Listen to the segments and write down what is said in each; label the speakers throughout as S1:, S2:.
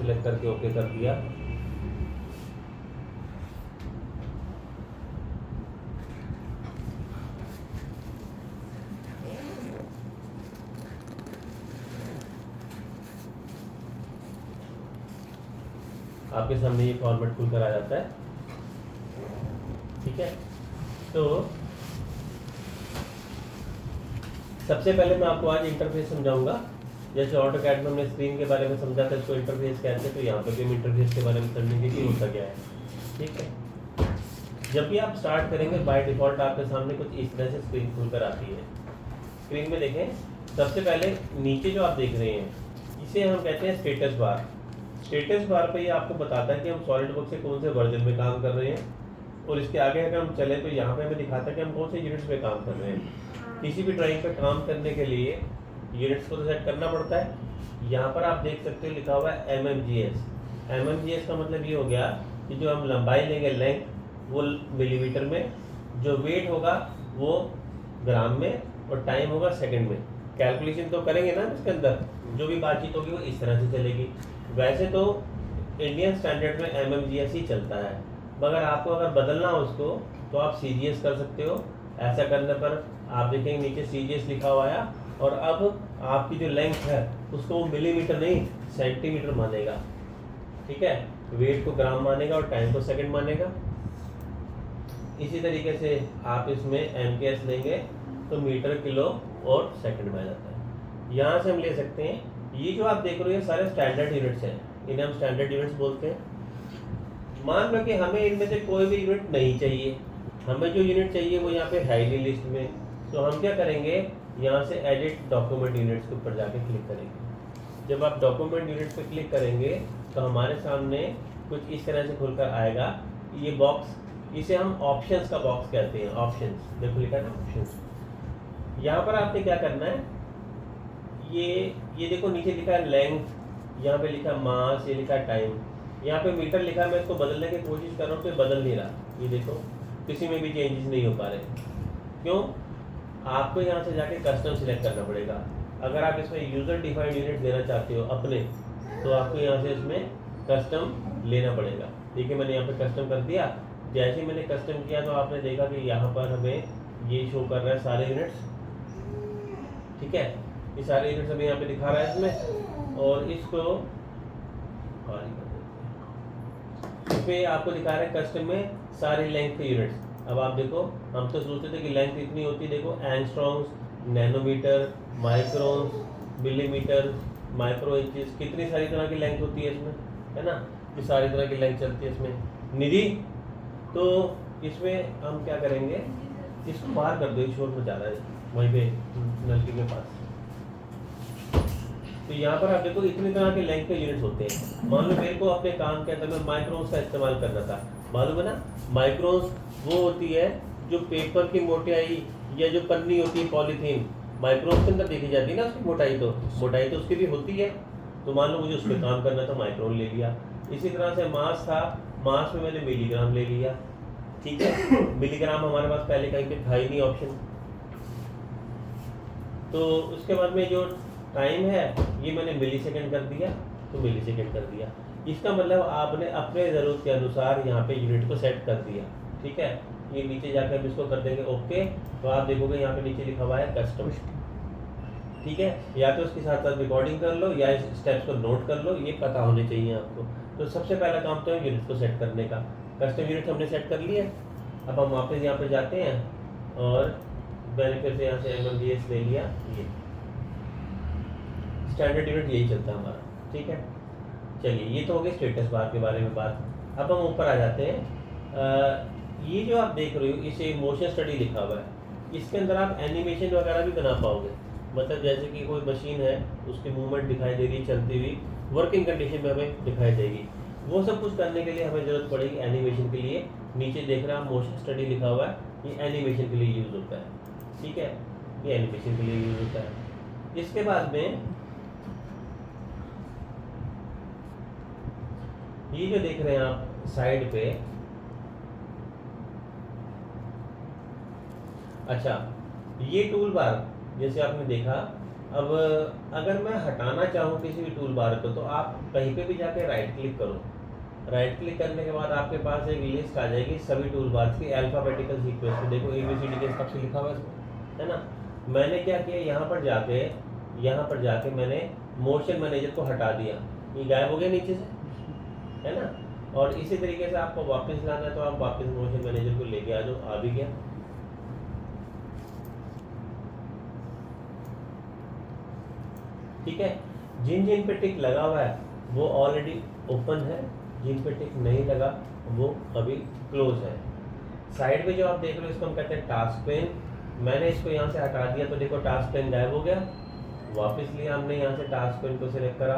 S1: Select करके okay कर दिया। आपके सामने ये फॉर्मेट खुलकर आ जाता है। ठीक है, तो सबसे पहले मैं आपको आज इंटरफेस समझाऊंगा। जैसे ऑटोकैड में हमने स्क्रीन के बारे में समझा था, इसको इंटरफेस कहते हैं, तो यहाँ पर भी हम इंटरफेस के बारे में समझेंगे कि होता क्या है। ठीक है, जब भी आप स्टार्ट करेंगे बाय डिफॉल्ट आपके सामने कुछ इस तरह से स्क्रीन खुलकर आती है। स्क्रीन में देखें, सबसे पहले नीचे जो आप देख रहे हैं इसे हम कहते हैं स्टेटस बार। स्टेटस बार पे ये आपको बताता है कि हम सॉलिडवर्क्स से कौन से वर्जन में काम कर रहे हैं, और इसके आगे अगर हम चले तो यहाँ पे हमें दिखाता है कि हम कौन से यूनिट्स में काम कर रहे हैं। किसी भी ड्राइंग पे काम करने के लिए यूनिट्स को तो सेट करना पड़ता है। यहाँ पर आप देख सकते हो लिखा हुआ है MMGS। MMGS का मतलब ये हो गया कि जो हम लंबाई लेंगे, लेंथ, वो मिलीमीटर में, जो वेट होगा वो ग्राम में, और टाइम होगा सेकंड में। कैलकुलेशन तो करेंगे ना इसके अंदर, जो भी बातचीत होगी वो इस तरह से चलेगी। वैसे तो इंडियन स्टैंडर्ड में MMGS ही चलता है, मगर आपको अगर बदलना हो उसको तो आप CGS कर सकते हो। ऐसा करने पर आप देखेंगे नीचे CGS लिखा हुआ है, और अब आपकी जो लेंथ है उसको वो मिलीमीटर नहीं सेंटीमीटर मानेगा। ठीक है, वेट को ग्राम मानेगा और टाइम को सेकंड मानेगा। इसी तरीके से आप इसमें MKS लेंगे तो मीटर, किलो और सेकंड में आ जाता है। यहाँ से हम ले सकते हैं, ये जो आप देख रहे हो ये सारे स्टैंडर्ड यूनिट्स हैं, इन्हें हम स्टैंडर्ड यूनिट्स बोलते हैं। मान लो कि हमें इनमें से कोई भी यूनिट नहीं चाहिए, हमें जो यूनिट चाहिए वो यहाँ पे है नहीं लिस्ट में, तो हम क्या करेंगे, यहाँ से एडिट डॉक्यूमेंट यूनिट्स के ऊपर जाके क्लिक करेंगे। जब आप डॉक्यूमेंट यूनिट्स पे क्लिक करेंगे तो हमारे सामने कुछ इस तरह से खुलकर आएगा। ये बॉक्स, इसे हम ऑप्शंस का बॉक्स कहते हैं। ऑप्शंस देखो लिखा है ना, ऑप्शंस। यहाँ पर आपने क्या करना है, ये देखो नीचे लिखा है लेंथ, यहाँ पे लिखा मास, ये लिखा है टाइम, यहाँ पे मीटर लिखा है। मैं इसको बदलने की कोशिश कर रहा हूँ तो बदल नहीं रहा। ये देखो किसी में भी चेंजेस नहीं हो पा रहे। क्यों? आपको यहाँ से जाके कस्टम सिलेक्ट करना पड़ेगा। अगर आप इसमें यूजर डिफाइंड यूनिट देना चाहते हो अपने, तो आपको यहाँ से इसमें कस्टम लेना पड़ेगा। ठीक है, मैंने यहाँ पे कस्टम कर दिया। जैसे ही मैंने कस्टम किया तो आपने देखा कि यहाँ पर हमें ये शो कर रहा है सारे यूनिट्स। ठीक है, ये सारे यूनिट्स हमें यहाँ पे दिखा रहा है इसमें, और इसको इसमें आपको दिखा रहा है कस्टम में सारे लेंथ के यूनिट्स। अब आप देखो, हम तो सोचते थे कि लेंथ इतनी होती है, देखो angstroms, nanometer, microns, millimeter, micro inches, कितनी सारी तरह की लेंथ होती है इसमें, है ना। ये सारी तरह की लेंथ चलती है इसमें। निधि, तो इसमें हम क्या करेंगे, इसको बाहर कर दो, शोर मचा रहा है वहीं पे नलकी के पास। तो यहाँ पर आप देखो इतनी तरह के लेंथ के यूनिट्स होते हैं। मान लो मेरे को अपने काम के अंदर में माइक्रोन्स का इस्तेमाल करना था, मालूम है ना। माइक्रोन्स वो होती है जो पेपर की मोटाई, या जो पन्नी होती है पॉलीथीन, माइक्रोन्स के अंदर देखी जाती है ना उसकी मोटाई, तो मोटाई तो उसकी भी होती है। तो मान लो मुझे उस पर काम करना था, माइक्रोन ले लिया। इसी तरह से मास था, मास में मैंने मिलीग्राम ले लिया। ठीक है, मिलीग्राम हमारे पास पहले कहीं पे था ही नहीं ऑप्शन। तो उसके बाद में जो टाइम है ये मैंने मिली सेकेंड कर दिया, तो मिली सेकेंड कर दिया। इसका मतलब आपने अपने ज़रूरत के अनुसार यहाँ पे यूनिट को सेट कर दिया। ठीक है, ये नीचे जाकर हम इसको कर देंगे ओके। तो आप देखोगे यहाँ पे नीचे लिखा हुआ है कस्टम। ठीक है, या तो उसके साथ साथ रिकॉर्डिंग कर लो या इस स्टेप्स को नोट कर लो, ये पता होने चाहिए आपको। तो सबसे पहला काम तो है यूनिट को सेट करने का। कस्टम यूनिट हमने सेट कर लिया। अब हम वापस यहाँ पे जाते हैं और मैंने फिर से यहाँ से MMGS ले लिया। ये स्टैंडर्ड यूनिट यही चलता है हमारा। ठीक है, चलिए ये तो हो गई स्टेटस बार के बारे में बात। अब हम ऊपर आ जाते हैं। ये जो आप देख रहे हो इसे मोशन स्टडी लिखा हुआ है। इसके अंदर आप एनिमेशन वगैरह भी बना पाओगे। मतलब जैसे कि कोई मशीन है, उसकी मूवमेंट दिखाई दे रही चलती हुई, वर्किंग कंडीशन में हमें दिखाई देगी। वो सब कुछ करने के लिए हमें ज़रूरत पड़ेगी एनिमेशन के लिए। नीचे देख रहे हैं आप मोशन स्टडी लिखा हुआ है, ये एनिमेशन के लिए यूज़ होता है। ठीक है, ये एनिमेशन के लिए यूज़ होता है। इसके बाद में ये जो देख रहे हैं आप साइड पे, अच्छा ये टूल बार जैसे आपने देखा अब अगर मैं हटाना चाहूँ किसी भी टूल बार को, तो आप कहीं पे भी जाके राइट क्लिक करो। राइट क्लिक करने के बाद आपके पास एक लिस्ट आ जाएगी सभी टूल बार्स की अल्फाबेटिकल सीक्वेंस में। देखो ABCD के हिसाब से लिखा हुआ है इसमें, है ना। मैंने क्या किया, यहाँ पर जाके मैंने मोशन मैनेजर को हटा दिया, ये गायब हो गया नीचे से, है ना। और इसी तरीके से आपको वापस लाना है तो आप वापस मोशन मैनेजर को लेके आ जाओ, आ भी गया। ठीक है, जिन जिन पे टिक लगा हुआ है वो ऑलरेडी ओपन है, जिन पे टिक नहीं लगा वो अभी क्लोज है। साइड में जो आप देख रहे हो इसको हम कहते हैं टास्क पेन। मैंने इसको यहाँ से हटा दिया तो देखो टास्क पेन गायब हो गया। वापस लिया हमने यहाँ से टास्क पेन को सिलेक्ट करा,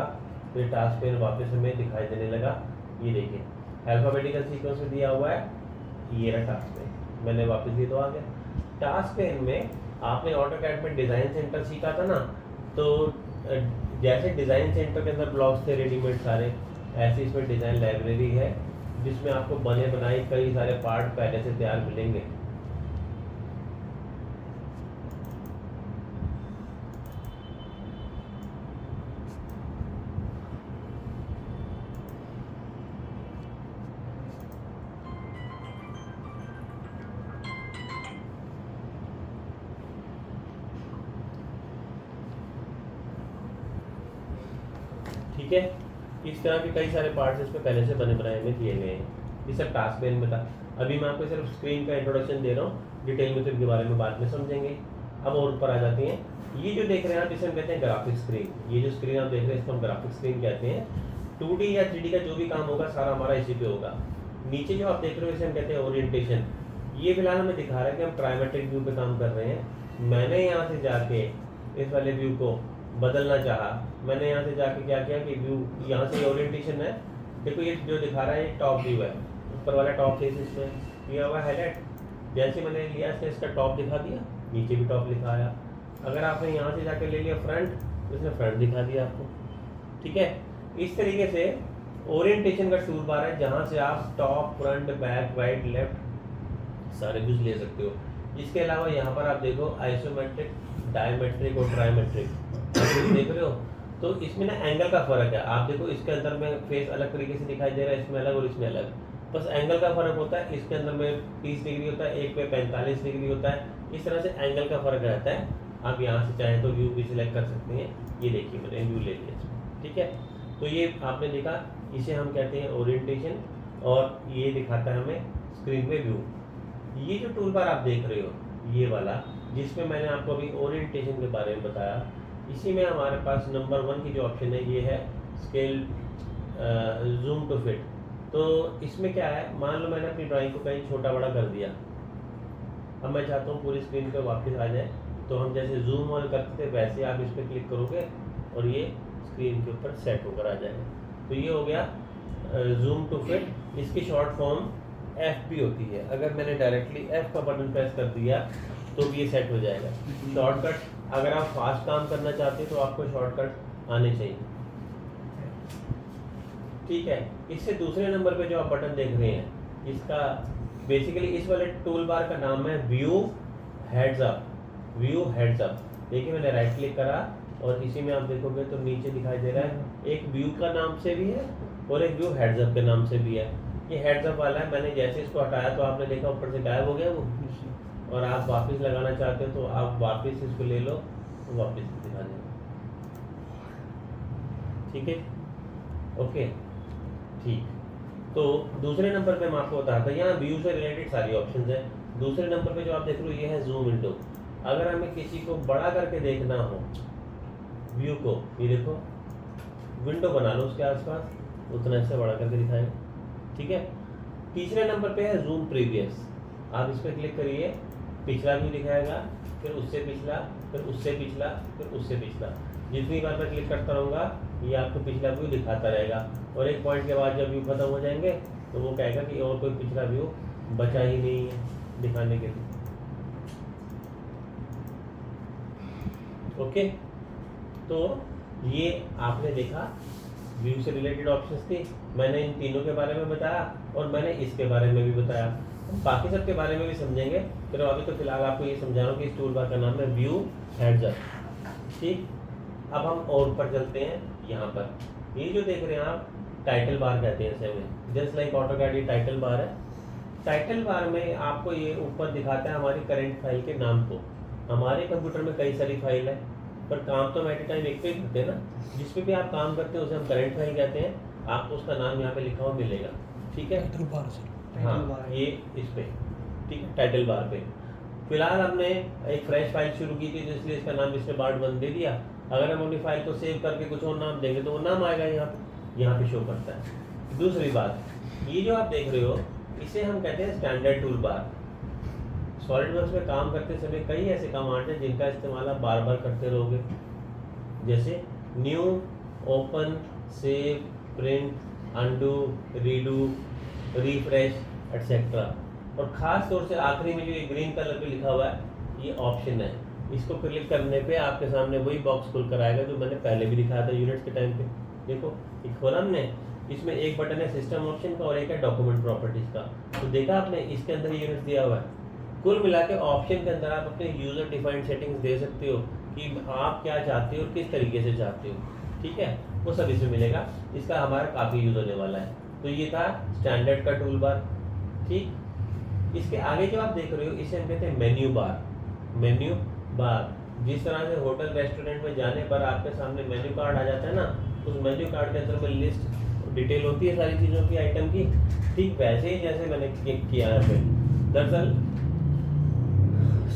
S1: फिर टास्क पेन वापस हमें दिखाई देने लगा। ये देखिए अल्फाबेटिकल सीक्वेंस में दिया हुआ है, ये रहा टास्क पेन, मैंने वापस दिया तो आ गया। टास्क पेन में आपने ऑटोकैड में डिज़ाइन सेंटर सीखा था ना, तो जैसे डिज़ाइन सेंटर के अंदर ब्लॉक्स थे रेडीमेड सारे, ऐसे इसमें डिज़ाइन लाइब्रेरी है जिसमें आपको बने बनाए कई सारे पार्ट पहले से तैयार मिलेंगे। ठीक है, इस तरह के कई सारे पार्ट्स इसमें पहले से बने बनाए में दिए गए हैं। ये सब टास्क पेन में था। अभी मैं आपको सिर्फ स्क्रीन का इंट्रोडक्शन दे रहा हूँ, डिटेल में तो इनके बारे में बाद में समझेंगे। अब और ऊपर आ जाती हैं, ये जो देख रहे हैं आप इसे हम कहते हैं ग्राफिक स्क्रीन। ये जो स्क्रीन आप देख रहे हैं इसको हम ग्राफिक स्क्रीन कहते हैं। 2D या 3D का जो भी काम होगा सारा हमारा इसी पे होगा। नीचे जो आप देख रहे हो इसे हम कहते हैं ओरिएंटेशन। ये फिलहाल हमें दिखा रहा है कि हम ट्राइमेट्रिक व्यू पे काम कर रहे हैं। मैंने यहाँ से जाके इस वाले व्यू को बदलना चाहा, मैंने यहाँ से जाके क्या किया कि व्यू यहाँ से ओरिएंटेशन है, देखो ये जो दिखा रहा है ये टॉप व्यू है, ऊपर वाला टॉप फेस इसमें किया हुआ हाईलाइट। जैसे मैंने लिया इसने इसका टॉप दिखा दिया, नीचे भी टॉप लिखा आया। अगर आपने यहाँ से जाके ले लिया फ्रंट तो इसने फ्रंट दिखा दिया आपको। ठीक है, इस तरीके से ओरिएंटेशन का टूल बार है जहाँ से आप top, front, back, right, left सारे व्यूज ले सकते हो। इसके अलावा यहाँ पर आप देखो आइसोमेट्रिक, डायमेट्रिक और ट्राइमेट्रिक देख रहे हो, तो इसमें ना एंगल का फर्क है। आप देखो इसके अंदर में फेस अलग तरीके से दिखाई दे रहा है, इसमें अलग और इसमें अलग, बस एंगल का फर्क होता है। इसके अंदर में 30 डिग्री होता है, एक पे 45 डिग्री होता है। इस तरह से एंगल का फर्क रहता है। आप यहाँ से चाहें तो व्यू भी सिलेक्ट कर सकते हैं। ये देखिए मैंने व्यू ले लिया इसमें। ठीक है, तो ये आपने देखा, इसे हम कहते हैं ओरिएंटेशन, और ये दिखाता है हमें स्क्रीन पे व्यू। ये जो टूल बार आप देख रहे हो ये वाला, जिसमें मैंने आपको अभी ओरिएंटेशन के बारे में बताया, इसी में हमारे पास नंबर 1 की जो ऑप्शन है ये है स्केल जूम टू फिट। तो इसमें क्या है, मान लो मैंने अपनी ड्राइंग को कहीं छोटा बड़ा कर दिया, अब मैं चाहता हूँ पूरी स्क्रीन पे वापस आ जाए, तो हम जैसे जूम ऑन करते थे वैसे आप इस पर क्लिक करोगे और ये स्क्रीन के ऊपर सेट होकर आ जाएगा। तो ये हो गया जूम टू फिट। इसकी शॉर्ट फॉर्म FP होती है। अगर मैंने डायरेक्टली F का बटन प्रेस कर दिया तो भी ये सेट हो जाएगा। शॉर्टकट, अगर आप फास्ट काम करना चाहते हो तो आपको शॉर्टकट आने चाहिए। ठीक है, इससे दूसरे नंबर पे जो आप बटन देख रहे हैं, इसका बेसिकली इस वाले टूल बार का नाम है view heads up. View heads up, देखिए मैंने राइट क्लिक करा और इसी में आप देखोगे तो नीचे दिखाई दे रहा है एक व्यू का नाम से भी है और एक व्यू हेड्स अप के नाम से भी है। ये हेड्स अप वाला है, मैंने जैसे इसको हटाया तो आपने देखा ऊपर से गायब हो गया वो, और आप वापस लगाना चाहते हो तो आप वापस इसको ले लो तो वापस दिखा देगा। ठीक है, ओके ठीक। तो दूसरे नंबर पे मैं आपको बताया था, यहाँ व्यू से रिलेटेड सारी ऑप्शंस है। दूसरे नंबर पे जो आप देख रहे हो ये है जूम विंडो। अगर हमें किसी को बड़ा करके देखना हो व्यू को, ये देखो विंडो बना लो उसके आसपास, उतना इससे बड़ा करके दिखाएगा। ठीक है, तीसरे नंबर पे है जूम प्रीवियस। आप इस पर क्लिक करिए, पिछला व्यू दिखाएगा, फिर उससे पिछला, फिर उससे पिछला, फिर उससे पिछला। जितनी बार मैं क्लिक करता रहूँगा ये आपको पिछला व्यू दिखाता रहेगा, और एक पॉइंट के बाद जब व्यू खत्म हो जाएंगे तो वो कहेगा कि और कोई पिछला व्यू बचा ही नहीं है दिखाने के लिए। ओके, तो ये आपने देखा व्यू से रिलेटेड ऑप्शंस थी। मैंने इन तीनों के बारे में बताया और मैंने इसके बारे में भी बताया, बाकी सब के बारे में भी समझेंगे। फिर अभी तो फिलहाल आपको ये समझा रहा हूँ कि इस टूल बार का नाम है व्यू हेड्स अप। ठीक, अब हम और ऊपर चलते हैं। यहाँ पर ये जो देख रहे हैं आप, टाइटल बार कहते हैं इसे, जस्ट लाइक ऑटोकैड ये टाइटल बार है। टाइटल बार में आपको ये ऊपर दिखाता है हमारी करंट फाइल के नाम को। हमारे कंप्यूटर में कई सारी फाइल है, पर काम तो हम एट ए टाइम एक पे ही करते हैं ना। जिस पे भी आप काम करते हैं उसे हम करंट फाइल कहते हैं। आपको उसका नाम यहाँ पे लिखा हुआ मिलेगा, ठीक है।
S2: टाइटल बार से,
S1: हाँ, ये इस पे, ठीक है, टाइटल बार पे। फिलहाल हमने एक फ्रेश फाइल शुरू की थी, तो इसलिए इसका नाम इसने पार्ट 1 दे दिया। अगर हम अपनी फाइल को सेव करके कुछ और नाम देंगे तो वो नाम आएगा यहाँ पे शो करता है। दूसरी बात, ये जो आप देख रहे हो इसे हम कहते हैं स्टैंडर्ड टूल बार। सॉलिडवर्क्स में काम करते समय कई ऐसे कमांड हैं जिनका इस्तेमाल आप बार बार करते रहोगे, जैसे new, open, save, print, undo, redo, refresh etcetera. और ख़ास तौर से आखिरी में जो ये ग्रीन कलर पे लिखा हुआ है, ये ऑप्शन है। इसको क्लिक करने पे आपके सामने वही बॉक्स खुल कर आएगा जो मैंने पहले भी दिखाया था यूनिट्स के टाइम पे। देखो ये खोला हमने, इसमें एक बटन है सिस्टम ऑप्शन का और एक है डॉक्यूमेंट प्रॉपर्टीज़ का। तो देखा आपने, इसके अंदर यूनिट्स दिया हुआ है। कुल मिला के ऑप्शन के अंदर आप अपने यूज़र डिफाइंड सेटिंग्स दे सकते हो कि आप क्या चाहते हो और किस तरीके से चाहते हो, ठीक है, वो सब इसमें मिलेगा। इसका हमारा काफ़ी यूज़ होने वाला है। तो ये था स्टैंडर्ड का टूल बार, ठीक। इसके आगे जो आप देख रहे हो इसे हम कहते हैं मेन्यू बार। मेन्यू बार, जिस तरह से होटल रेस्टोरेंट में जाने पर आपके सामने मेन्यू कार्ड आ जाता है ना, उस मेन्यू कार्ड के अंदर में लिस्ट डिटेल होती है सारी चीज़ों की, आइटम की, ठीक वैसे ही जैसे मैंने किया यहाँ पे। दरअसल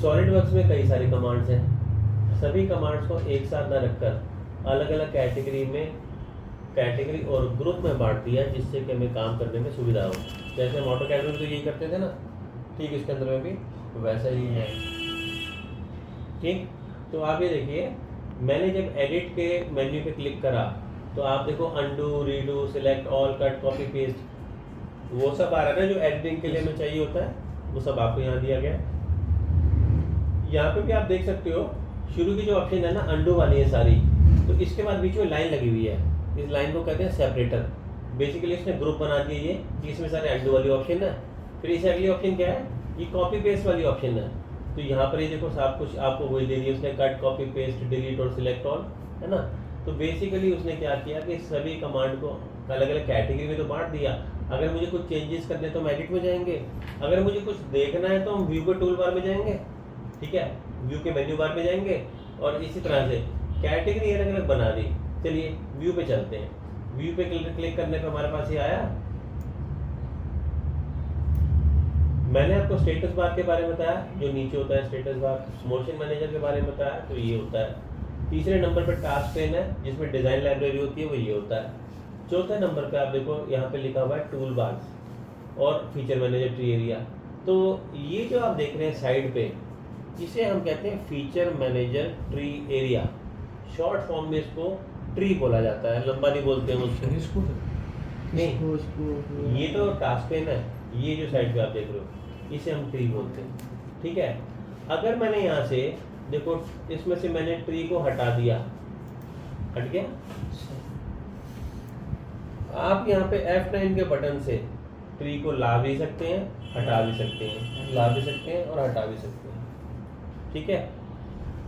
S1: सॉलिडवर्क्स में कई सारी कमांड्स हैं। सभी कमांड्स को एक साथ न रखकर अलग अलग कैटेगरी और ग्रुप में बांट दिया, जिससे कि हमें काम करने में सुविधा हो। जैसे हम ऑटोकैड में तो यही करते थे ना, ठीक, इसके अंदर में भी वैसा ही है, ठीक। तो आप ये देखिए, मैंने जब एडिट के मेन्यू पे क्लिक करा तो आप देखो undo, redo, select all, cut, copy, paste, वो सब आ रहा है ना जो एडिटिंग के लिए हमें चाहिए होता है, वो सब आपको यहाँ दिया गया है। यहाँ पे भी आप देख सकते हो शुरू की जो ऑप्शन है ना, अनडू वाली है सारी, तो इसके बाद बीच में लाइन लगी हुई है। इस लाइन को कहते हैं सेपरेटर। बेसिकली इसने ग्रुप बना दिया ये कि इसमें सारे अनडू वाली ऑप्शन है। फिर इसे अगली ऑप्शन क्या है, ये कॉपी पेस्ट वाली ऑप्शन है। तो यहाँ पर ये देखो सब कुछ आपको वही दे दिया उसने, कट, कॉपी, पेस्ट, डिलीट और सिलेक्ट ऑल, है ना। तो बेसिकली उसने क्या किया कि सभी कमांड को अलग अलग कैटेगरी में तो बांट दिया। अगर मुझे कुछ चेंजेस करने तो हम एडिट में जाएंगे, अगर मुझे कुछ देखना है तो हम व्यू के टूल बार में जाएंगे, ठीक है, व्यू के मेन्यू बार में जाएंगे, और इसी तरह से कैटेगरी अलग अलग बना दी। चलिए व्यू पे चलते हैं। व्यू पे क्लिक करने पे हमारे पास ये आया। मैंने आपको स्टेटस बार के बारे में बताया, जो नीचे होता है स्टेटस बार। मोशन मैनेजर के बारे में बताया, तो ये होता है। तीसरे नंबर पर टास्क पेन है, जिसमें डिज़ाइन लाइब्रेरी होती है, वो ये होता है। चौथे नंबर पे आप देखो यहाँ पे लिखा हुआ है टूल बार्स और फीचर मैनेजर ट्री एरिया। तो ये जो आप देख रहे हैं साइड पे, इसे हम कहते हैं feature manager tree area. Short form में इसको ट्री बोला जाता है, लंबा नहीं बोलते हैं उसको। नहीं, ये तो टास्क पेन है, ये जो साइड पे आप देख रहे हो इसे हम ट्री बोलते हैं, ठीक है। अगर मैंने यहाँ से देखो, इसमें से मैंने ट्री को हटा दिया, हट गया। आप यहाँ पे F9 के बटन से ट्री को ला भी सकते हैं, हटा भी सकते हैं, ला भी सकते हैं और हटा भी सकते हैं, ठीक है।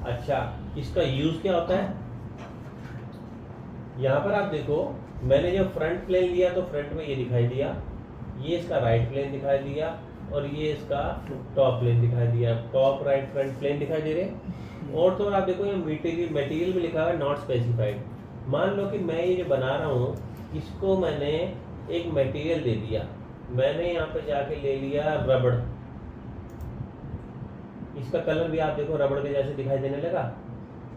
S1: अच्छा, इसका यूज क्या होता है, यहाँ पर आप देखो, मैंने जब फ्रंट प्लेन लिया तो फ्रंट में ये दिखाई दिया, ये इसका राइट प्लेन दिखाई दिया, और ये इसका टॉप प्लेन दिखाई दिया। टॉप, राइट, फ्रंट प्लेन दिखाई दे रहे। और तो आप देखो ये मटेरियल भी लिखा हुआ है नॉट स्पेसिफाइड। मान लो कि मैं ये जो बना रहा हूँ इसको मैंने एक मटेरियल दे दिया, मैंने यहाँ पे जाके ले लिया रबड़। इसका कलर भी आप देखो रबड़ के जैसे दिखाई देने लगा,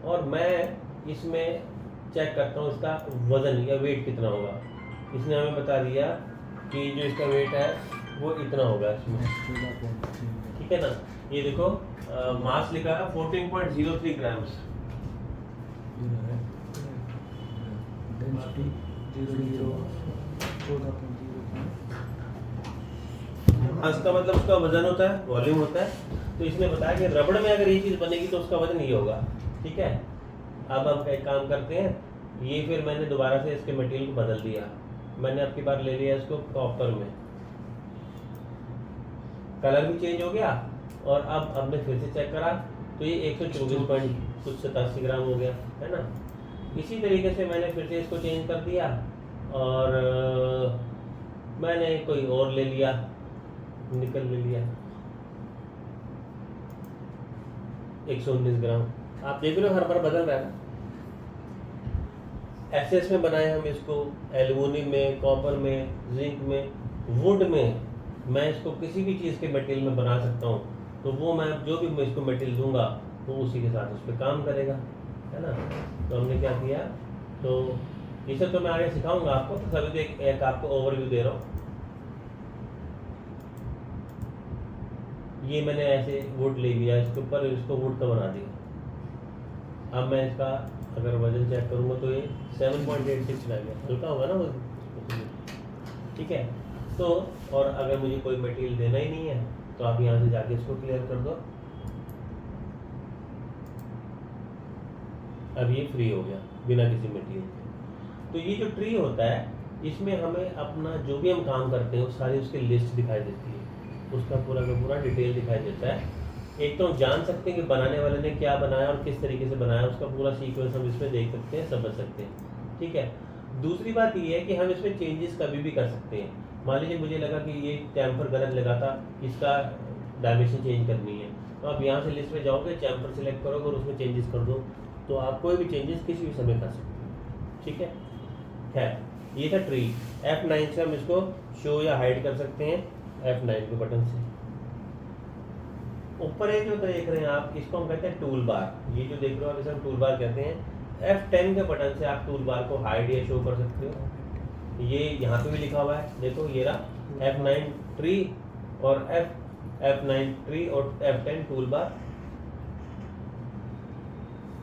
S1: और मैं इसमें चेक करता हूँ इसका वजन या वेट कितना होगा। इसने हमें बता दिया कि जो इसका वेट है वो इतना होगा इसमें, ठीक है ना। ये देखो मास लिखा है 14.03 ग्राम्स। इसका मतलब उसका वजन होता है, वॉल्यूम होता है। तो इसने बताया कि रबड़ में अगर ये चीज़ बनेगी तो उसका वजन ये होगा, ठीक है। अब हम एक काम करते हैं, ये फिर मैंने दोबारा से इसके मटेरियल को बदल दिया। मैंने अब की बार ले लिया इसको कॉपर में, कलर भी चेंज हो गया, और अब हमने फिर से चेक करा तो ये 124.87 ग्राम हो गया, है ना। इसी तरीके से मैंने फिर से इसको चेंज कर दिया और मैंने कोई और ले लिया, निकल ले लिया 119 ग्राम। आप देख रहे हो हर बार बदल रहा है ना। एसएस में बनाए हम इसको, एल्युमिनियम में, कॉपर में, जिंक में, वुड में। मैं इसको किसी भी चीज़ के मटेरियल में बना सकता हूँ, तो वो मैं जो भी मैं इसको मटेरियल दूंगा वो उसी के साथ उस पर काम करेगा, है ना। तो हमने क्या किया, तो इसे तो मैं आगे सिखाऊंगा आपको, तो सभी तो एक आपको ओवरव्यू दे रहा हूँ। ये मैंने ऐसे वुड ले लिया, इसके ऊपर इसको वुड का बना दिया। अब मैं इसका अगर वजन चेक करूँगा तो ये 7.86 रह गया, हल्का होगा ना वजन, ठीक है। तो और अगर मुझे कोई मटेरियल देना ही नहीं है तो आप यहाँ से जाके इसको क्लियर कर दो। अब ये फ्री हो गया बिना किसी मटेरियल के। तो ये जो ट्री होता है, इसमें हमें अपना जो भी हम काम करते हैं वो सारी उसकी लिस्ट दिखाई देती है, उसका पूरा का पूरा डिटेल दिखाई देता है। एक तो हम जान सकते हैं कि बनाने वाले ने क्या बनाया और किस तरीके से बनाया, उसका पूरा सीक्वेंस हम इसमें देख सकते हैं, समझ सकते हैं, ठीक है। दूसरी बात ये है कि हम इसमें चेंजेस कभी भी कर सकते हैं। मान लीजिए मुझे लगा कि ये चैम्फर गलत लगा था, इसका डायमेंशन चेंज करनी है, तो आप यहाँ से लिस्ट में जाओगे, चैम्फर सेलेक्ट करोगे और उसमें चेंजेस कर दो, तो आप कोई भी चेंजेस किसी भी समय कर सकते हो, ठीक है। खैर ये था ट्री। F9 से हम इसको शो या हाइड कर सकते हैं, F9 के बटन से। ऊपर एक जो देख रहे हैं आप, इसको हम कहते हैं टूल बार। ये जो देख रहे हो आप, इसे हम टूल बार कहते हैं। F10 के बटन से आप टूल बार को हाइड या शो कर सकते हो। ये यहाँ पे भी लिखा हुआ है, देखो ये रहा F9 ट्री और F9 ट्री और F10 टूल बार।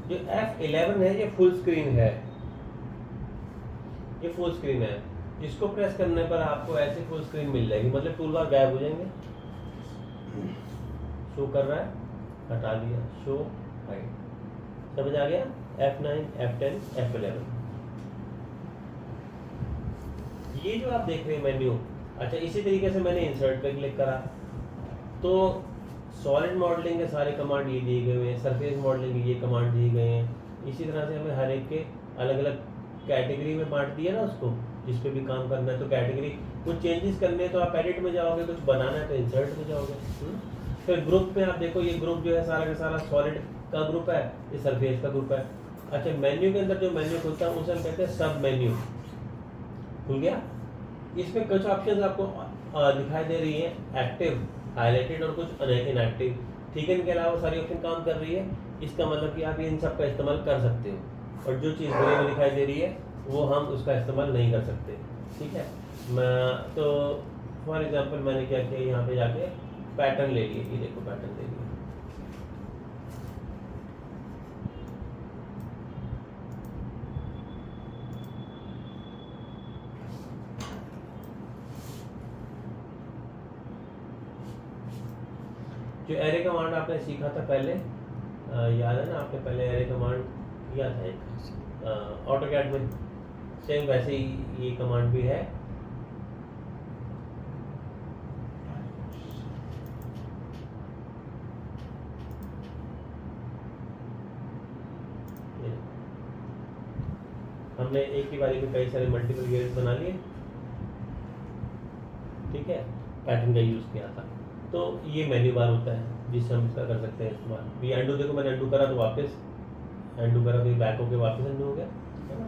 S1: जो F11 है ये फुल स्क्रीन है, ये फुल स्क्रीन है। इसको प्रेस करने पर आपको ऐसे फुल स्क्रीन मिल जाएगी, मतलब टूल बार गायब हो जाएंगे। शो कर रहा है, हटा दिया, शो हाइड, समझ आ गया। F9, F10, F11। ये जो आप देख रहे हैं मेन्यू, अच्छा इसी तरीके से मैंने इंसर्ट पे क्लिक करा तो सॉलिड मॉडलिंग के सारे कमांड ये दिए गए हुए हैं, सरफेस मॉडलिंग के ये कमांड दिए गए हैं। इसी तरह से हमें हर एक के अलग अलग कैटेगरी में बांट दिया ना उसको, जिस पे भी काम करना है तो कैटेगरी। कुछ चेंजेस करने हैं तो आप एडिट में जाओगे, कुछ बनाना है तो इंसर्ट में जाओगे। फिर ग्रुप में आप देखो, ये ग्रुप जो है सारा का सारा सॉलिड का ग्रुप है, ये सरफेस का ग्रुप है। अच्छा मेन्यू के अंदर जो मेन्यू खुलता है उसे हम कहते हैं सब मेन्यू, खुल गया। इसमें कुछ ऑप्शंस आपको दिखाई दे रही है, एक्टिव, हाईलाइटेड और कुछ इनएक्टिव, ठीक है। इनके अलावा सारी ऑप्शन काम कर रही है, इसका मतलब कि आप इन सब का इस्तेमाल कर सकते हो। और जो चीज़ ग्रे में दिखाई दे रही है वो हम उसका इस्तेमाल नहीं कर सकते, ठीक है। मैं तो फॉर एग्जांपल मैंने क्या किया, यहाँ पे जाके पैटर्न ले लिए, ये देखो पैटर्न ले लिया। जो एरे कमांड आपने सीखा था पहले, याद है ना, आपने पहले एरे कमांड किया था एक ऑटोकैड में, सेम वैसे ही ये कमांड भी है। हमने एक ही बारी में कई सारे मल्टीपल गेट्स बना लिए, ठीक है, पैटर्न का यूज़ किया था। तो ये मेन्यू बार होता है जिससे हम इसका कर सकते हैं इस्तेमाल। ये अंडू देखो, मैंने अंडू करा तो वापस अंडू करा तो ये बैक होके वापस अंडू हो गया, है ना।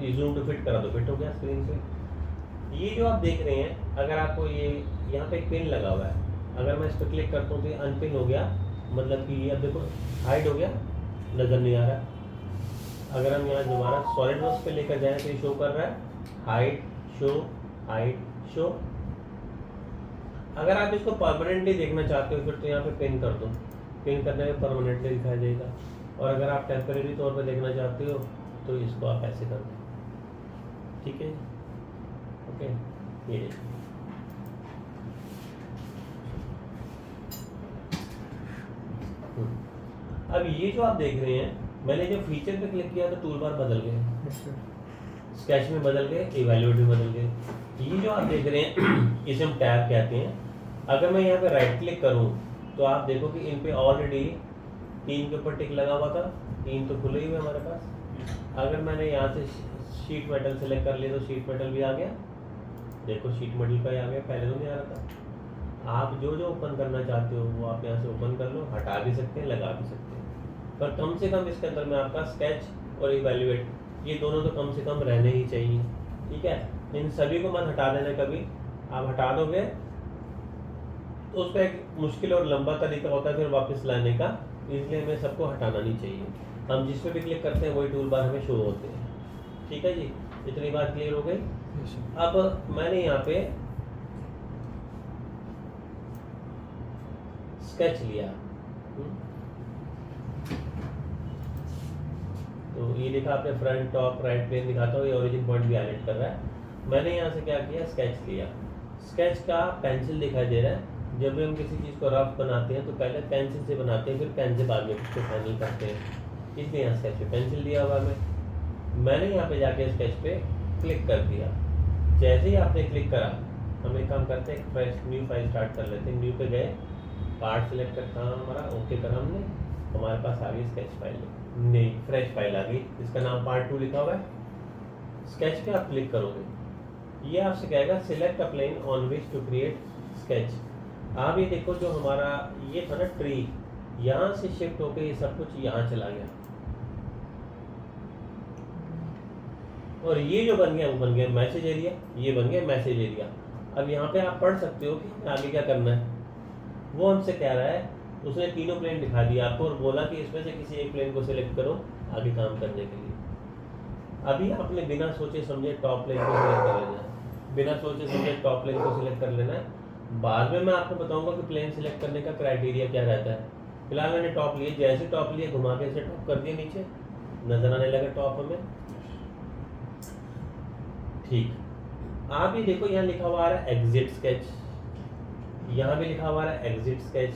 S1: ये जूम टू फिट करा तो फिट हो गया स्क्रीन पे। ये जो आप देख रहे हैं, अगर आपको ये यहाँ पे एक पिन लगा हुआ है, अगर मैं इस पर क्लिक करता हूँ तो ये अनपिन हो गया, मतलब कि ये अब देखो हाइड हो गया, नज़र नहीं आ रहा। अगर हम यहाँ दोबारा सॉलिड वर्क्स पे लेकर जाएं तो ये शो कर रहा है हाइड शो। अगर आप इसको परमानेंटली देखना चाहते हो फिर तो यहाँ पे पिन कर दो, पिन करने में परमानेंटली दिखाई देगा। और अगर आप टेम्परेरी तौर पर देखना चाहते हो तो इसको आप ऐसे कर दो, ठीक है, ओके। ये अब ये जो आप देख रहे हैं, मैंने जब फीचर पे क्लिक किया तो टूल बार बदल गए, स्केच में बदल गए, इवैल्यूएट में बदल गए। ये जो आप देख रहे हैं इसे हम टैब कहते हैं। अगर मैं यहाँ पे राइट क्लिक करूँ तो आप देखो कि इन पे ऑलरेडी 3 के ऊपर टिक लगा हुआ था, 3 तो खुले ही हुए हमारे पास, अगर मैंने यहाँ से शीट मेटल सेलेक्ट कर लिया तो शीट मेटल भी आ गया, देखो शीट मेटल का ही आ गया, पहले तो नहीं आ रहा था। आप जो जो ओपन करना चाहते हो वो आप यहाँ से ओपन कर लो, हटा भी सकते हैं, लगा भी सकते हैं, पर कम से कम इसके अंदर में आपका स्केच और इवैल्यूएट ये दोनों तो कम से कम रहने ही चाहिए। ठीक है, इन सभी को मत हटा देना, कभी आप हटा दोगे तो उसका एक मुश्किल और लंबा तरीका होता है फिर वापस लाने का, इसलिए हमें सबको हटाना नहीं चाहिए। हम जिस पे भी क्लिक करते हैं वही टूल बार हमें शो होते हैं। ठीक है जी, इतनी बात क्लियर हो गई। अब मैंने यहाँ पे स्केच लिया, तो ये लिखा आपने फ्रंट टॉप राइट प्लेन दिखाता हूँ, ये ओरिजिन पॉइंट भी हाईलाइट कर रहा है। मैंने यहाँ से क्या किया, स्केच लिया। स्केच का पेंसिल दिखाई दे रहा है। जब भी हम किसी चीज़ को रफ बनाते हैं तो पहले पेंसिल से बनाते हैं, फिर पेन से बाद में उसको फाइनल करते हैं, इसलिए यहाँ स्केच पे पेंसिल दिया हुआ है। मैंने यहाँ पे जाके स्केच पे क्लिक कर दिया। जैसे ही आपने क्लिक करा, हम एक काम करते हैं, फ्रेश न्यू फाइल स्टार्ट कर लेते हैं। न्यू पे गए, पार्ट सिलेक्ट करना हमारा, ओके करा हमने, हमारे पास आ गई स्केच फाइल, नहीं फ्रेश फाइल आ गई, इसका नाम पार्ट 2 लिखा हुआ है। स्केच पे आप क्लिक करोगे, ये आपसे कहेगा select a plane on which to create sketch. आप ये देखो जो हमारा ये था ना ट्री, यहाँ से शिफ्ट होकर ये सब कुछ यहाँ चला गया, और ये जो बन गया वो बन गया मैसेज एरिया, ये बन गया मैसेज एरिया। अब यहाँ पे आप पढ़ सकते हो कि आगे क्या करना है। वो हमसे कह रहा है, उसने तीनों प्लेन दिखा दिया आपको और बोला कि इसमें से किसी एक प्लेन को सिलेक्ट करो आगे काम करने के लिए। अभी आपने बिना सोचे समझे टॉप प्लेन को सिलेक्ट कर लेना है, बिना सोचे समझे टॉप प्लेन को सिलेक्ट कर लेना है। बाद में मैं आपको बताऊंगा कि प्लेन सिलेक्ट करने का क्राइटेरिया क्या रहता है। फिलहाल मैंने टॉप लिए, जैसे टॉप लिए घुमा के इसे टॉप कर दिया, नीचे नजर आने लगा टॉप हमें। ठीक, आप ये देखो यहाँ लिखा हुआ आ रहा है एग्जिट स्केच, यहाँ भी लिखा हुआ आ रहा है एग्जिट स्केच,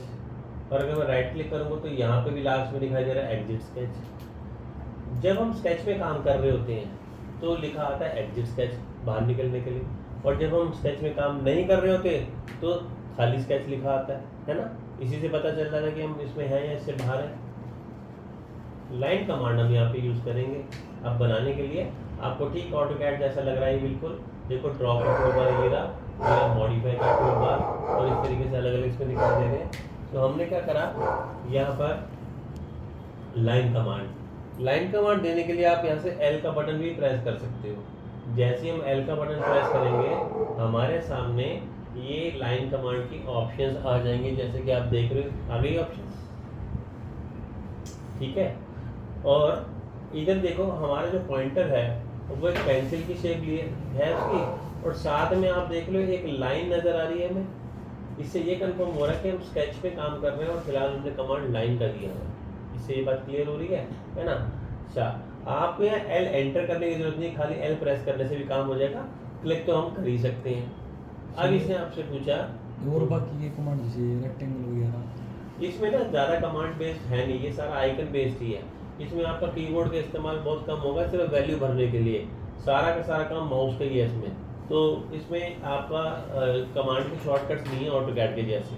S1: और अगर मैं राइट क्लिक करूँगा तो यहाँ पे भी लास्ट में दिखाई दे रहा है एग्जिट स्केच। जब हम स्केच में काम कर रहे होते हैं तो लिखा आता है एग्जिट स्केच बाहर निकलने के लिए, और जब हम स्केच में काम नहीं कर रहे होते तो खाली स्केच लिखा आता है ना। इसी से पता चल रहा है कि हम इसमें हैं या इससे बाहर है। लाइन कमांड हम यहाँ पे यूज़ करेंगे अब बनाने के लिए। आपको ठीक ऑटोकैड जैसा लग रहा है बिल्कुल, देखो ड्रॉ का टूल बार ये रहा, मॉडिफाई का टूल बार, और इस तरीके से अलग अलग इसमें दिखाई दे रहे हैं। तो हमने क्या करा, यहाँ पर लाइन कमांड देने के लिए आप यहाँ से एल का बटन भी प्रेस कर सकते हो। जैसे हम एल का बटन प्रेस करेंगे हमारे सामने ये लाइन कमांड की ऑप्शंस आ जाएंगे, जैसे कि आप देख रहे हो आ गई ऑप्शंस। ठीक है, और इधर देखो हमारा जो पॉइंटर है वो एक पेंसिल की शेप लिए है उसकी, और साथ में आप देख लो एक लाइन नजर आ रही है हमें। इससे ये कंफर्म हो रहा है कि हम स्केच पे काम कर रहे हैं और फिलहाल हमने कमांड लाइन का दिया है। इससे ये बात क्लियर हो रही है ना। अच्छा, आपको यहाँ एल एंटर करने की जरूरत नहीं, खाली एल प्रेस करने से भी काम हो जाएगा। क्लिक तो हम कर ही सकते हैं। अब इसने आपसे पूछा
S2: और बाकी ये कमांड जैसे रेक्टेंगल वगैरह,
S1: इसमें ना ज़्यादा कमांड बेस्ड है नहीं, ये सारा आइकन बेस्ड ही है। इसमें आपका कीबोर्ड का इस्तेमाल बहुत कम होगा, सिर्फ वैल्यू भरने के लिए। सारा का सारा काम माउस का ही है इसमें, तो इसमें आपका कमांड के शॉर्टकट्स नहीं है ऑटोकैड के जैसे।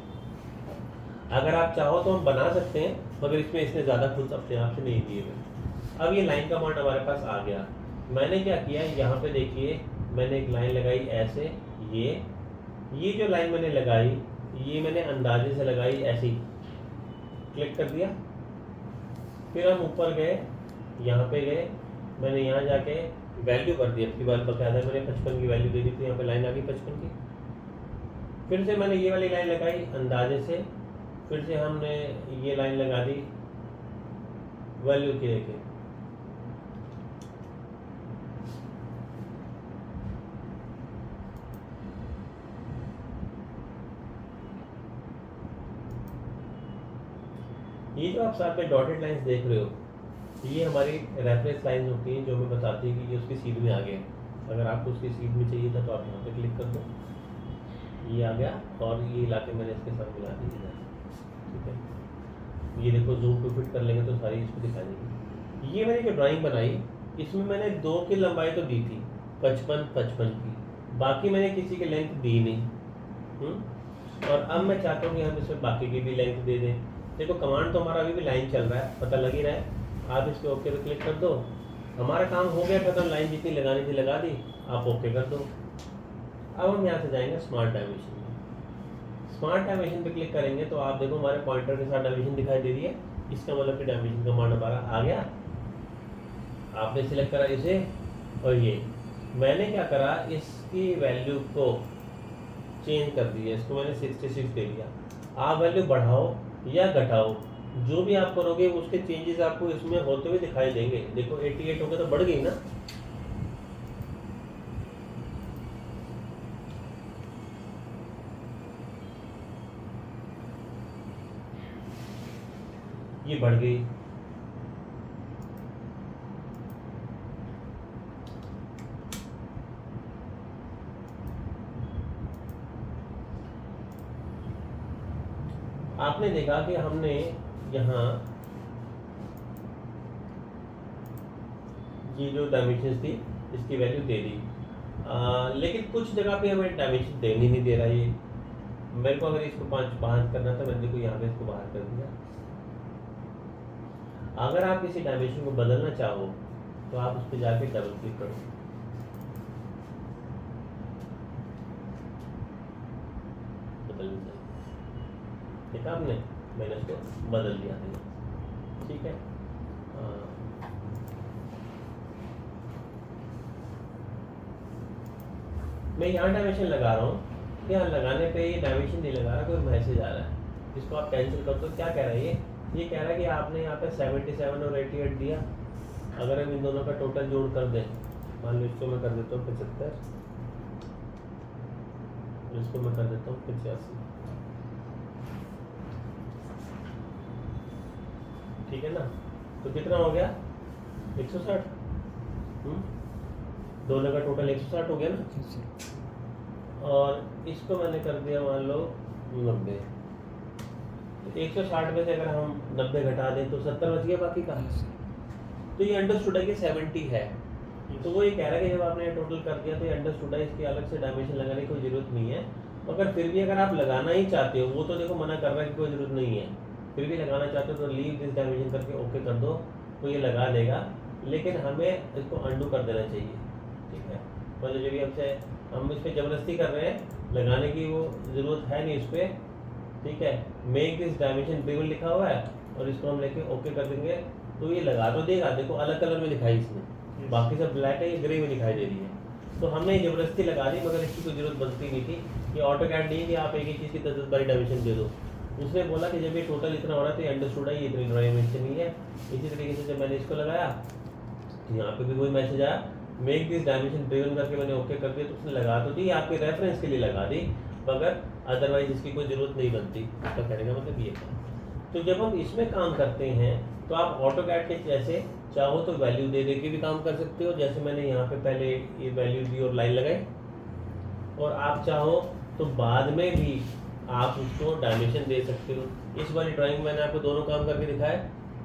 S1: अगर आप चाहो तो हम बना सकते हैं, मगर इसमें इसने ज़्यादा खुद अपने आप से नहीं दिए हुए। अब ये लाइन कमांड हमारे पास आ गया। मैंने क्या किया, यहाँ पे देखिए मैंने एक लाइन लगाई ऐसे, ये जो लाइन मैंने लगाई ये मैंने अंदाजे से लगाई ऐसे ही, क्लिक कर दिया। फिर हम ऊपर गए, यहाँ पे गए, मैंने यहाँ जाके वैल्यू भर दी। अपनी बार बकायदा मैंने 55 की वैल्यू दे दी थी, यहाँ पे लाइन आ गई 55 की। फिर से मैंने ये वाली लाइन लगाई अंदाजे से, फिर से हमने ये लाइन लगा दी वैल्यू के लेके। ये जो आप साथ में डॉटेड लाइंस देख रहे हो, ये हमारी रेफरेंस लाइंस होती हैं जो हमें बताती है कि ये उसकी सीध में आ गया। अगर आपको उसकी सीध में चाहिए था तो आप यहाँ पे क्लिक कर दो, ये आ गया, और ये लाके मैंने इसके साथ मिला दी इधर। ठीक है, ये देखो जूम टू फिट कर लेंगे तो सारी इसको दिखा देगी। ये मैंने जो ड्राइंग बनाई इसमें मैंने 2 की लंबाई तो दी थी 55 की, बाकी मैंने किसी की लेंथ दी नहीं। और अब मैं चाहता हूँ कि हम इसमें बाकी की भी लेंथ दे दें। देखो कमांड तो हमारा अभी भी लाइन चल रहा है, पता लग ही रहा है। आप इस पर ओके पे क्लिक कर दो, हमारा काम हो गया खत्म, लाइन जितनी लगानी थी लगा दी, आप ओके कर दो। अब हम यहाँ से जाएंगे स्मार्ट डायमेंशन में। स्मार्ट डायमेंशन पे क्लिक करेंगे तो आप देखो हमारे पॉइंटर के साथ डायमेंशन दिखाई दे रही है। इसका मतलब कि डायमेंशन कमांड हमारा आ गया। आपने सिलेक्ट करा इसे, और ये मैंने क्या करा, इसकी वैल्यू को चेंज कर दिया, इसको मैंने 66 दे दिया। आप वैल्यू बढ़ाओ या घटाओ, जो भी आप करोगे उसके चेंजेस आपको इसमें होते हुए दिखाई देंगे। देखो 88 हो गया तो बढ़ गई ना। ये बढ़ गई। आपने देखा कि हमने यहाँ ये जो डायमेंशन थी इसकी वैल्यू दे दी, लेकिन कुछ जगह पे हमें डायमेंशन देनी नहीं दे रहा। ये मेरे को अगर इसको 5 बाहर करना था, मैंने देखो यहाँ पे इसको बाहर कर दिया। अगर आप किसी डायमेंशन को बदलना चाहो तो आप उस पर जाके डबल क्लिक करो, बदल जाए। देखा आपने, मैंने इसको बदल दिया था, ठीक है। मैं यहाँ डायमेंशन लगा रहा हूँ, यहाँ लगाने पे ये डायमेंशन नहीं लगा रहा, कोई मैसेज आ रहा है, इसको आप कैंसिल कर दो। क्या कह रहा है ये कह रहा है कि आपने यहाँ पे 77 और 88 दिया। अगर हम इन दोनों का टोटल जोड़ कर दें, मान लो इसको मैं कर देता हूँ 75, इसको मैं कर देता हूँ 85, ठीक है ना। तो कितना हो गया, 160। दोनों का टोटल 160 हो गया ना। और इसको मैंने कर दिया मान लो 90। तो 160 में से अगर हम 90 घटा दें तो 70 बच गया बाकी का। तो ये अंडरस्टूड है कि 70 है। तो वो ये कह रहा है कि जब आपने टोटल कर दिया तो ये अंडरस्टूड है, इसकी अलग से डायमेंशन लगाने की कोई ज़रूरत नहीं है। मगर फिर भी अगर आप लगाना ही चाहते हो, वो तो देखो मना कर रहा है कि कोई ज़रूरत नहीं है, फिर भी लगाना चाहते हो तो लीव दिस डायमेंशन करके ओके कर दो, तो ये लगा देगा। लेकिन हमें इसको अंडू कर देना चाहिए, ठीक है। मतलब जो भी हम इस पर ज़बरदस्ती कर रहे हैं, लगाने की वो ज़रूरत है नहीं इस पर, ठीक है। मेक दिस डायमेंशन ड्रिबल लिखा हुआ है और इसको हम लेके ओके कर देंगे तो ये लगा तो देगा। देखो अलग कलर में दिखाई इसने, बाकी सब ब्लैक है, ये ग्रे में दिखाई दे रही है। तो हमने ज़बरदस्ती लगा दी, मगर इसकी कोई ज़रूरत बनती नहीं थी। ये ऑटो कैड नहीं है कि आप एक ही चीज़ की 10 बारी डायमेंशन दे दो। उसने बोला कि जब ये टोटल इतना हो रहा है तो ये अंडरस्टूड है, ये इतनी डायमेंशन नहीं है। इसी तरीके से जब मैंने इसको लगाया तो यहाँ पे भी वही मैसेज आया, मेक दिस डायमेंशन ड्रिबल करके मैंने ओके कर दिया। तो उसने लगा तो दी, आपके रेफरेंस के लिए लगा दी, मगर अदरवाइज इसकी कोई ज़रूरत नहीं बनती। तो कहने का मतलब ये था। तो जब हम इसमें काम करते हैं तो आप ऑटो कैड के जैसे चाहो तो वैल्यू दे दे के भी काम कर सकते हो, जैसे मैंने यहाँ पे पहले ये वैल्यू दी और लाइन लगाई। और आप चाहो तो बाद में भी आप उसको डायमेंशन दे सकते हो। इस वाली ड्राइंग मैंने आपको दोनों काम करके दिखाया,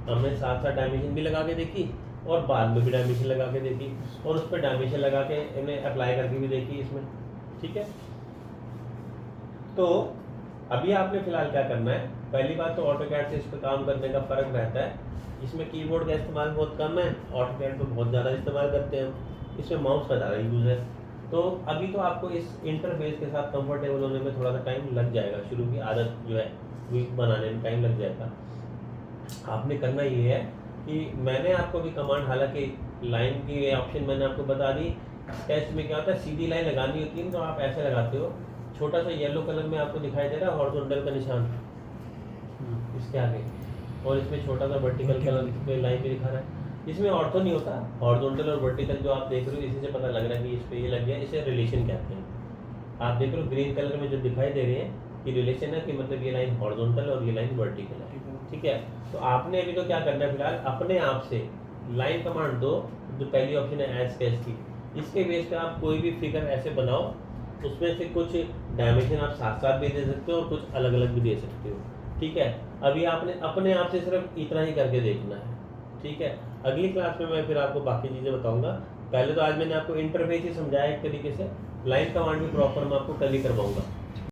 S1: हमने साथ साथ डायमेंशन भी लगा के देखी और बाद में भी डायमेंशन लगा के देखी, और उस पर डायमेंशन लगा के हमने अप्लाई करके भी देखी इसमें, ठीक है। तो अभी आपने फिलहाल क्या करना है, पहली बात तो ऑटो कैड से इस पर काम करने का फ़र्क रहता है, इसमें कीबोर्ड का इस्तेमाल बहुत कम है, ऑटो कैड पर बहुत ज़्यादा इस्तेमाल करते हैं, इसमें माउस का ज़्यादा यूज़ है। तो अभी तो आपको इस इंटरफेस के साथ कंफर्टेबल होने में थोड़ा सा टाइम लग जाएगा, शुरू की आदत जो है वीक बनाने में टाइम लग जाएगा। आपने करना ये है कि मैंने आपको भी कमांड, हालांकि लाइन की ऑप्शन मैंने आपको बता दी। टेस्ट में क्या होता है, सीधी लाइन लगानी होती है तो आप ऐसे लगाते हो, छोटा सा येलो कलर में आपको दिखाई दे रहा है हॉरिजॉन्टल का निशान इसके आगे, और इसमें छोटा सा वर्टिकल कलर पे लाइन पे दिखा रहा है। इसमें ऑर्थो नहीं होता, हॉरिजॉन्टल और वर्टिकल जो आप देख रहे हो इसी से पता लग रहा है कि इस पे ये लग गया, इसे रिलेशन कहते हैं। आप देख रहे हो ग्रीन कलर में जो दिखाई दे रहे हैं कि रिलेशन है, कि मतलब ये लाइन हॉरिजॉन्टल और ये लाइन वर्टिकल है, ठीक है। तो आपने अभी तो क्या करना है, फिलहाल अपने आप से लाइन कमांड दो, जो पहली ऑप्शन है एज स्केच की, इसके बेस पे आप कोई भी फिगर ऐसे बनाओ, उसमें से कुछ डायमेंशन आप साथ साथ भी दे सकते हो और कुछ अलग अलग भी दे सकते हो, ठीक है। अभी आपने अपने आप से सिर्फ इतना ही करके देखना है, ठीक है। अगली क्लास में मैं फिर आपको बाकी चीज़ें बताऊंगा। पहले तो आज मैंने आपको इंटरफेस ही समझाया एक तरीके से, लाइन कमांड भी प्रॉपर मैं आपको कल ही करवाऊंगा।